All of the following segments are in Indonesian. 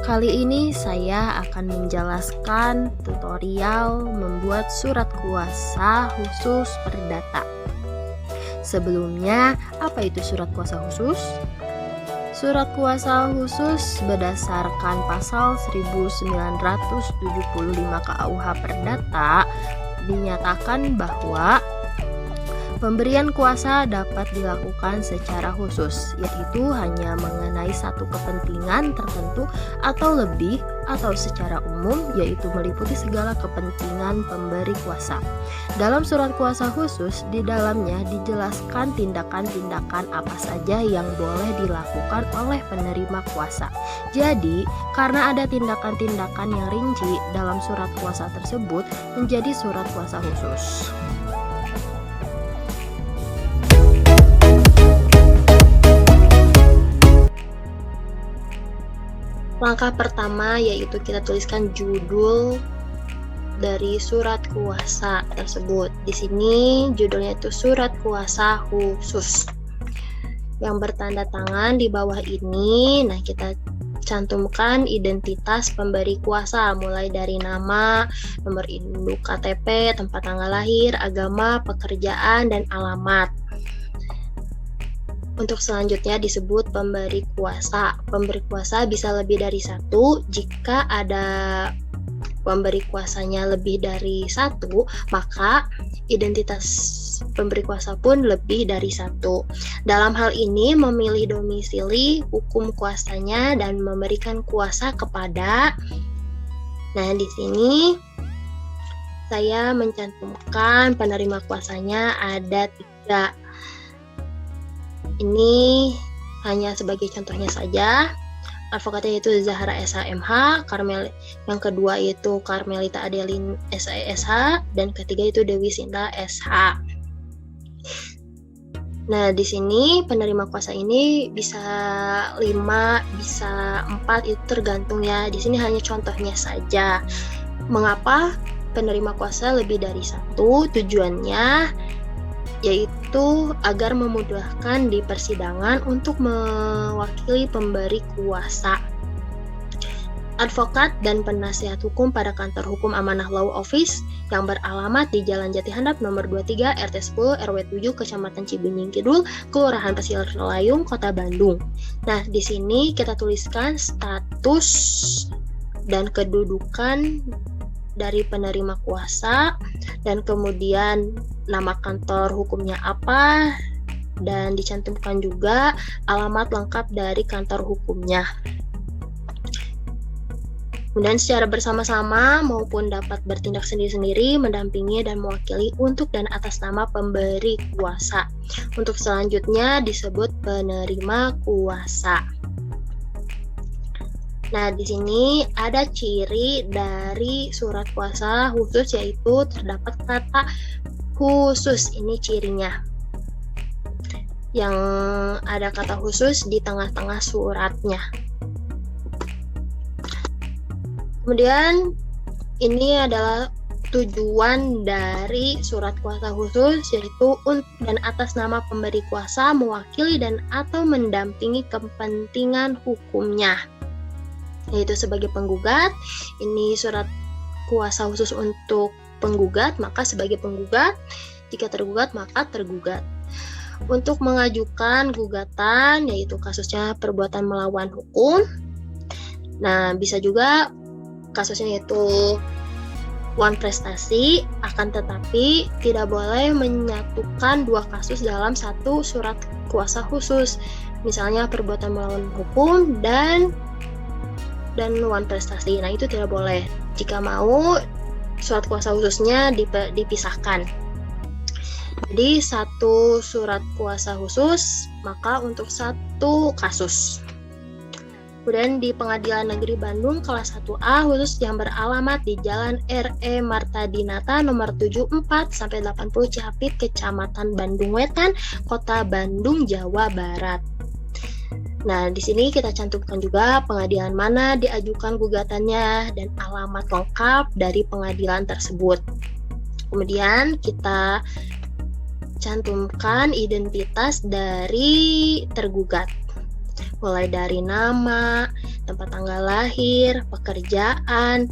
Kali ini saya akan menjelaskan tutorial membuat surat kuasa khusus perdata. Sebelumnya, apa itu surat kuasa khusus? Surat kuasa khusus berdasarkan pasal 1975 KUH Perdata dinyatakan bahwa pemberian kuasa dapat dilakukan secara khusus, yaitu hanya mengenai satu kepentingan tertentu atau lebih, atau secara umum, yaitu meliputi segala kepentingan pemberi kuasa. Dalam surat kuasa khusus, di dalamnya dijelaskan tindakan-tindakan apa saja yang boleh dilakukan oleh penerima kuasa. Jadi, karena ada tindakan-tindakan yang rinci dalam surat kuasa tersebut, menjadi surat kuasa khusus. Langkah pertama yaitu kita tuliskan judul dari surat kuasa tersebut. Di sini judulnya itu surat kuasa khusus. Yang bertanda tangan di bawah ini, nah kita cantumkan identitas pemberi kuasa mulai dari nama, nomor induk KTP, tempat tanggal lahir, agama, pekerjaan, dan alamat. Untuk selanjutnya disebut pemberi kuasa. Pemberi kuasa bisa lebih dari satu. Jika ada pemberi kuasanya lebih dari satu, maka identitas pemberi kuasa pun lebih dari satu. Dalam hal ini memilih domisili, hukum kuasanya, dan memberikan kuasa kepada. Nah, di sini saya mencantumkan penerima kuasanya ada 3. Ini hanya sebagai contohnya saja. Advokatnya yaitu Zahra SH.MH, yang kedua yaitu Karmelita Adeline SH, dan ketiga itu Dewi Sinta SH. Nah, di sini penerima kuasa ini bisa 5, bisa 4, itu tergantung ya. Di sini hanya contohnya saja. Mengapa penerima kuasa lebih dari satu? Tujuannya yaitu agar memudahkan di persidangan untuk mewakili pemberi kuasa. Advokat dan penasihat hukum pada kantor hukum Amanah Law Office yang beralamat di Jalan Jati Handap nomor 23 RT 10 RW 7 Kecamatan Cibenying Kidul, Kelurahan Pasir Layung, Kota Bandung. Nah, di sini kita tuliskan status dan kedudukan dari penerima kuasa, dan kemudian nama kantor hukumnya apa, dan dicantumkan juga alamat lengkap dari kantor hukumnya. Kemudian secara bersama-sama maupun dapat bertindak sendiri-sendiri, mendampingi dan mewakili untuk dan atas nama pemberi kuasa. Untuk selanjutnya disebut penerima kuasa. Nah, di sini ada ciri dari surat kuasa khusus, yaitu terdapat kata khusus. Ini cirinya. Yang ada kata khusus di tengah-tengah suratnya. Kemudian ini adalah tujuan dari surat kuasa khusus, yaitu untuk dan atas nama pemberi kuasa mewakili dan atau mendampingi kepentingan hukumnya, yaitu sebagai penggugat. Ini surat kuasa khusus untuk penggugat, maka sebagai penggugat. Jika tergugat, maka tergugat. Untuk mengajukan gugatan, yaitu kasusnya perbuatan melawan hukum. Nah, bisa juga kasusnya yaitu wan prestasi, akan tetapi tidak boleh menyatukan 2 kasus dalam satu surat kuasa khusus. Misalnya perbuatan melawan hukum dan wan prestasi. Nah, itu tidak boleh. Jika mau, surat kuasa khususnya dipisahkan. Jadi satu surat kuasa khusus, maka untuk satu kasus. Kemudian di Pengadilan Negeri Bandung kelas 1A khusus yang beralamat di Jalan R.E. Marta Dinata nomor 74-80 Cihapit, Kecamatan Bandung Wetan, Kota Bandung, Jawa Barat. Nah, di sini kita cantumkan juga pengadilan mana diajukan gugatannya dan alamat lengkap dari pengadilan tersebut. Kemudian kita cantumkan identitas dari tergugat, mulai dari nama, tempat tanggal lahir, pekerjaan,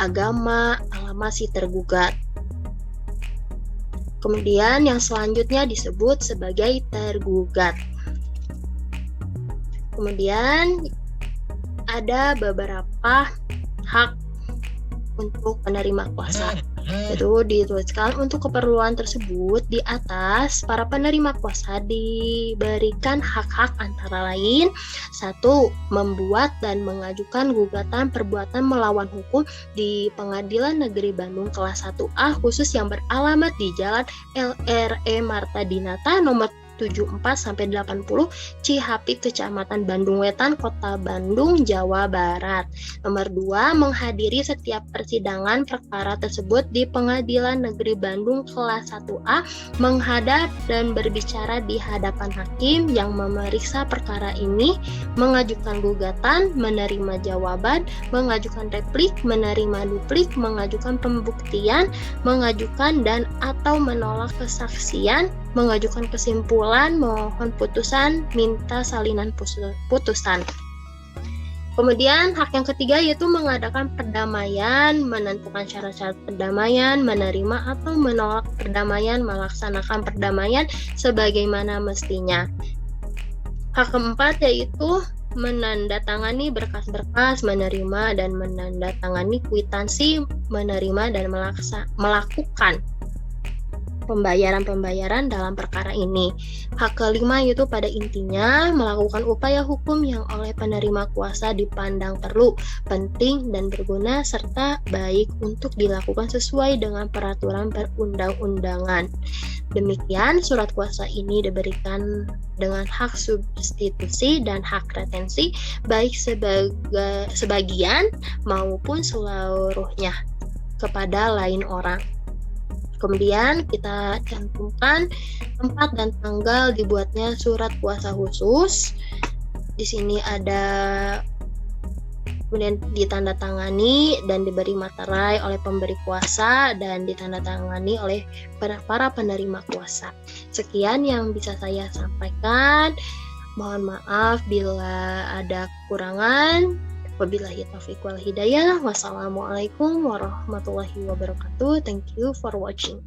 agama, alamat si tergugat. Kemudian yang selanjutnya disebut sebagai tergugat. Kemudian ada beberapa hak untuk penerima kuasa. Itu dituliskan untuk keperluan tersebut di atas, para penerima kuasa diberikan hak-hak antara lain: 1. Membuat dan mengajukan gugatan perbuatan melawan hukum di Pengadilan Negeri Bandung kelas 1A khusus yang beralamat di Jalan LRE Marta Dinata nomor 74-80 Cihapit, Kecamatan Bandung Wetan, Kota Bandung, Jawa Barat. Nomor 2, menghadiri setiap persidangan perkara tersebut di Pengadilan Negeri Bandung kelas 1A, menghadap dan berbicara di hadapan hakim yang memeriksa perkara ini, mengajukan gugatan, menerima jawaban, mengajukan replik, menerima duplik, mengajukan pembuktian, mengajukan dan atau menolak kesaksian, mengajukan kesimpulan, mohon putusan, minta salinan putusan. Kemudian hak yang ketiga yaitu mengadakan perdamaian, menentukan syarat-syarat perdamaian, menerima atau menolak perdamaian, melaksanakan perdamaian sebagaimana mestinya. Hak keempat yaitu menandatangani berkas-berkas, menerima dan menandatangani kwitansi, menerima dan melakukan pembayaran dalam perkara ini. Hak kelima yaitu pada intinya melakukan upaya hukum yang oleh penerima kuasa dipandang perlu, penting dan berguna serta baik untuk dilakukan sesuai dengan peraturan perundang-undangan. Demikian surat kuasa ini diberikan dengan hak substitusi dan hak retensi baik sebagian maupun seluruhnya kepada lain orang. Kemudian kita cantumkan tempat dan tanggal dibuatnya surat kuasa khusus. Di sini ada, kemudian ditandatangani dan diberi materai oleh pemberi kuasa dan ditandatangani oleh para penerima kuasa. Sekian yang bisa saya sampaikan. Mohon maaf bila ada kekurangan. Wabillahi taufiq wal hidayah. Wassalamualaikum warahmatullahi wabarakatuh. Thank you for watching.